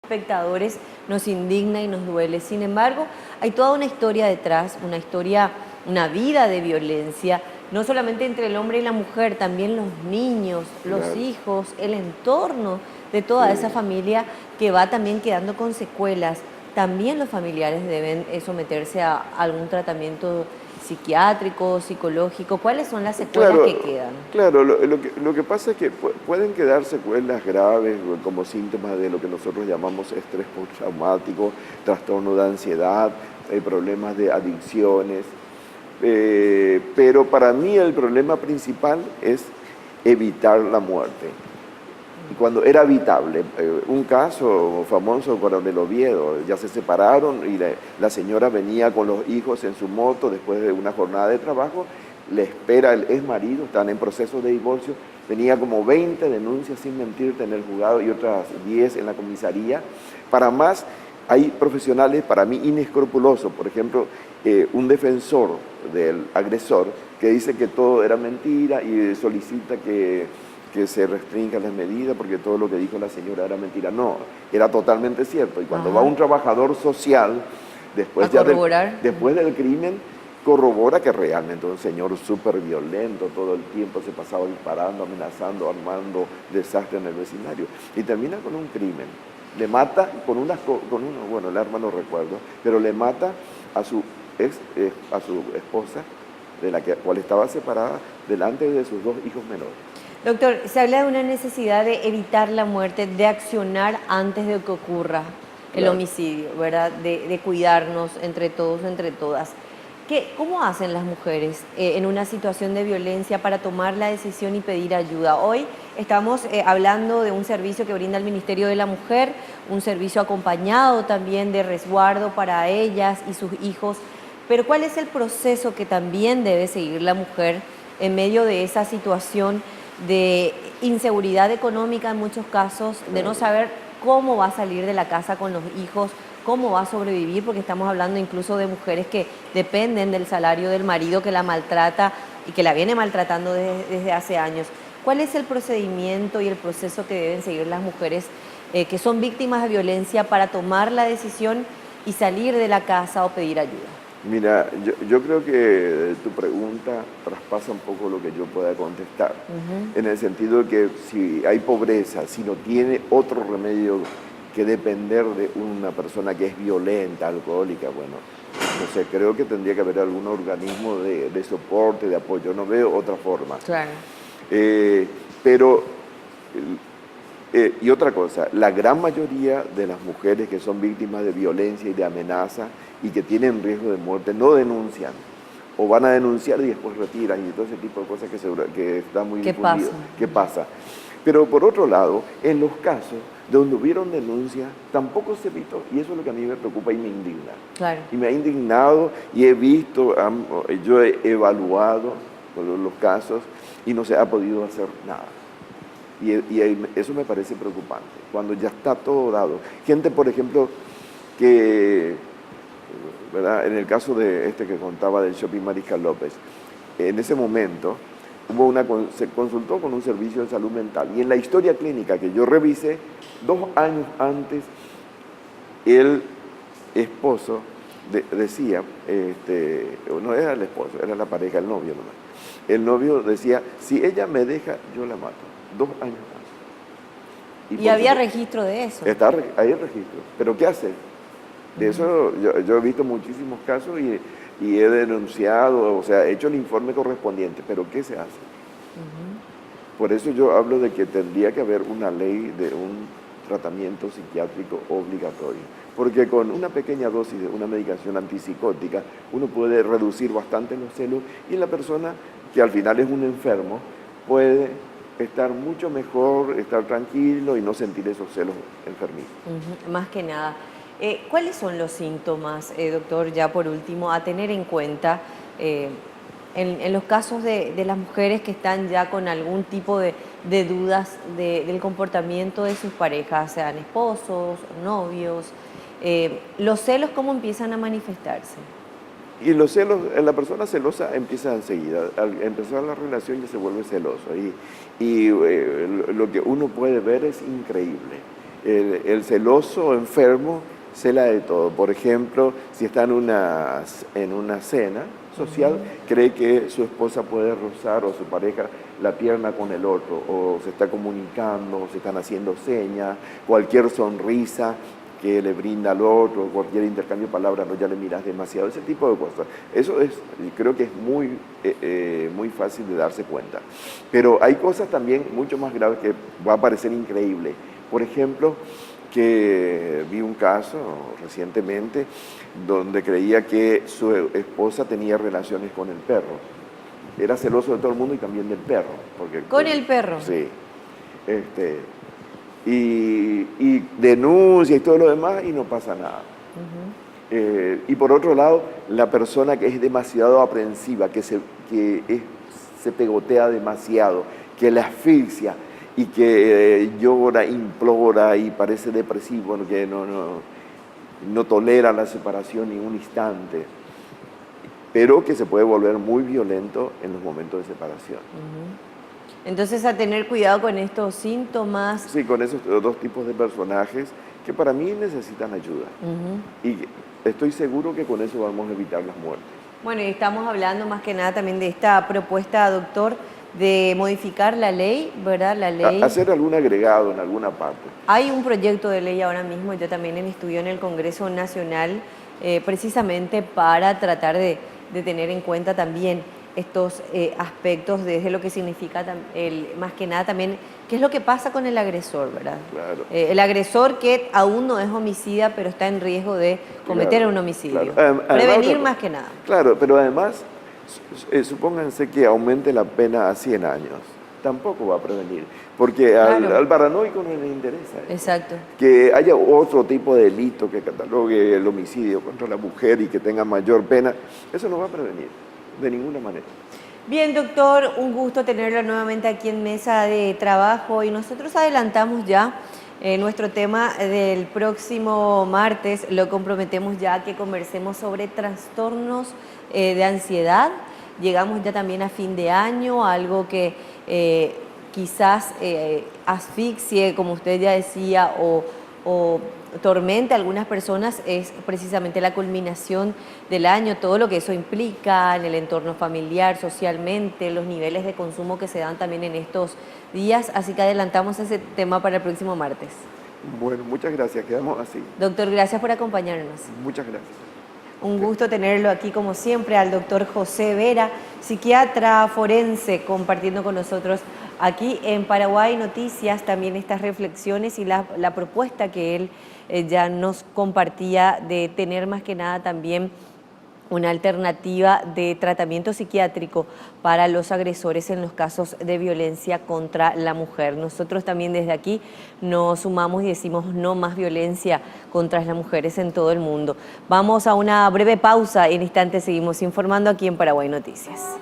espectadores nos indigna y nos duele. Sin embargo, hay toda una historia detrás, una historia, una vida de violencia, no solamente entre el hombre y la mujer, también los niños, los Claro, hijos, el entorno de sí, toda esa familia que va también quedando con secuelas. También los familiares deben someterse a algún tratamiento psiquiátrico, psicológico. ¿Cuáles son las secuelas claro, que quedan? claro. Lo que pasa es que pueden quedar secuelas graves como síntomas de lo que nosotros llamamos estrés postraumático, trastorno de ansiedad, problemas de adicciones. Pero para mí el problema principal es evitar la muerte. Y cuando era evitable, un caso famoso del Oviedo, ya se separaron y la señora venía con los hijos en su moto después de una jornada de trabajo, le espera el ex marido, están en proceso de divorcio, tenía como 20 denuncias sin mentirte en el juzgado y otras 10 en la comisaría. Para más, hay profesionales para mí inescrupulosos, por ejemplo, un defensor del agresor que dice que todo era mentira y solicita que se restrinjan las medidas porque todo lo que dijo la señora era mentira. No, era totalmente cierto. Y cuando va Ajá. un trabajador social, A corroborar. después del crimen, corrobora que realmente un señor súper violento, todo el tiempo se pasaba disparando, amenazando, armando desastre en el vecindario. Y termina con un crimen. Le mata bueno, el arma no recuerdo, pero le mata a su a su esposa, de la cual estaba separada, delante de sus 2 hijos menores. Doctor, se habla de una necesidad de evitar la muerte, de accionar antes de que ocurra el Claro. homicidio, ¿verdad? De cuidarnos entre todos, entre todas. ¿Cómo hacen las mujeres en una situación de violencia para tomar la decisión y pedir ayuda? Hoy estamos hablando de un servicio que brinda el Ministerio de la Mujer, un servicio acompañado también de resguardo para ellas y sus hijos. Pero ¿cuál es el proceso que también debe seguir la mujer en medio de esa situación de inseguridad económica en muchos casos, de no saber cómo va a salir de la casa con los hijos, cómo va a sobrevivir, porque estamos hablando incluso de mujeres que dependen del salario del marido que la maltrata y que la viene maltratando desde hace años? ¿Cuál es el procedimiento y el proceso que deben seguir las mujeres que son víctimas de violencia para tomar la decisión y salir de la casa o pedir ayuda? Mira, yo creo que tu pregunta traspasa un poco lo que yo pueda contestar, en el sentido de que si hay pobreza, si no tiene otro remedio que depender de una persona que es violenta, alcohólica, bueno, no sé, creo que tendría que haber algún organismo de soporte, de apoyo, no veo otra forma. Claro. Pero, y otra cosa, la gran mayoría de las mujeres que son víctimas de violencia y de amenaza y que tienen riesgo de muerte no denuncian, o van a denunciar y después retiran, y todo ese tipo de cosas que está muy ¿Qué difundido. pasa? ¿Qué pasa? Pero por otro lado, en los casos donde hubieron denuncias, tampoco se evitó, y eso es lo que a mí me preocupa y me indigna. Claro. Y me ha indignado y he visto, yo he evaluado los casos y no se ha podido hacer nada. Y eso me parece preocupante, cuando ya está todo dado. Gente, por ejemplo, que, ¿verdad? En el caso de este que contaba del Shopping Mariscal López, en ese momento se consultó con un servicio de salud mental y en la historia clínica que yo revisé, 2 años antes, el esposo decía, no era el esposo, era la pareja, el novio nomás. El novio decía, si ella me deja, yo la mato. 2 años antes. Y había registro de eso. Hay registro. ¿Pero qué hace? De eso yo he visto muchísimos casos y he denunciado, o sea, he hecho el informe correspondiente, pero ¿qué se hace? Por eso yo hablo de que tendría que haber una ley de un tratamiento psiquiátrico obligatorio, porque con una pequeña dosis de una medicación antipsicótica uno puede reducir bastante los celos y la persona que al final es un enfermo puede estar mucho mejor, estar tranquilo y no sentir esos celos enfermizos. Más que nada. ¿Cuáles son los síntomas, doctor, ya por último, a tener en cuenta en los casos de las mujeres que están ya con algún tipo de dudas del comportamiento de sus parejas, sean esposos, novios? ¿Los celos cómo empiezan a manifestarse? Y los celos, la persona celosa empieza enseguida, al empezar la relación ya se vuelve celoso y lo que uno puede ver es increíble. El celoso enfermo cela de todo. Por ejemplo, si está en una cena social, cree que su esposa puede rozar o su pareja la pierna con el otro, o se está comunicando, o se están haciendo señas, cualquier sonrisa que le brinda al otro, cualquier intercambio de palabras, no, ya le miras demasiado, ese tipo de cosas. Eso es, creo que es muy fácil de darse cuenta. Pero hay cosas también mucho más graves que va a parecer increíble. Por ejemplo, que vi un caso recientemente donde creía que su esposa tenía relaciones con el perro. Era celoso de todo el mundo y también del perro. Porque, ¿Con el perro? Sí. Y denuncia y todo lo demás y no pasa nada. Y por otro lado, la persona que es demasiado aprensiva, que se pegotea demasiado, que la asfixia y que llora, implora y parece depresivo, que no tolera la separación ni un instante, pero que se puede volver muy violento en los momentos de separación. Entonces, a tener cuidado con estos síntomas. Sí, con esos dos tipos de personajes que para mí necesitan ayuda. Y estoy seguro que con eso vamos a evitar las muertes. Bueno, y estamos hablando más que nada también de esta propuesta, doctor, de modificar la ley, ¿verdad? La ley. Hacer algún agregado en alguna parte. Hay un proyecto de ley ahora mismo, yo también estudio en el Congreso Nacional, precisamente para tratar de tener en cuenta también estos aspectos desde lo que significa más que nada también qué es lo que pasa con el agresor, ¿verdad? Claro. El agresor que aún no es homicida, pero está en riesgo de cometer un homicidio. Claro. Prevenir más que nada. Claro, pero además, supónganse que aumente la pena a 100 años. Tampoco va a prevenir, porque al paranoico no le interesa eso. Exacto. Que haya otro tipo de delito que catalogue el homicidio contra la mujer y que tenga mayor pena, eso no va a prevenir, de ninguna manera. Bien, doctor, un gusto tenerlo nuevamente aquí en Mesa de Trabajo y nosotros adelantamos ya nuestro tema del próximo martes, lo comprometemos ya a que conversemos sobre trastornos de ansiedad. Llegamos ya también a fin de año, algo que quizás asfixie, como usted ya decía, o tormente a algunas personas, es precisamente la culminación del año, todo lo que eso implica en el entorno familiar, socialmente, los niveles de consumo que se dan también en estos días, así que adelantamos ese tema para el próximo martes. Bueno, muchas gracias, quedamos así. Doctor, gracias por acompañarnos. Muchas gracias. Un gusto tenerlo aquí como siempre al doctor José Vera, psiquiatra forense, compartiendo con nosotros aquí en Paraguay Noticias también estas reflexiones y la propuesta que él ya nos compartía de tener más que nada también una alternativa de tratamiento psiquiátrico para los agresores en los casos de violencia contra la mujer. Nosotros también desde aquí nos sumamos y decimos no más violencia contra las mujeres en todo el mundo. Vamos a una breve pausa, en instantes seguimos informando aquí en Paraguay Noticias.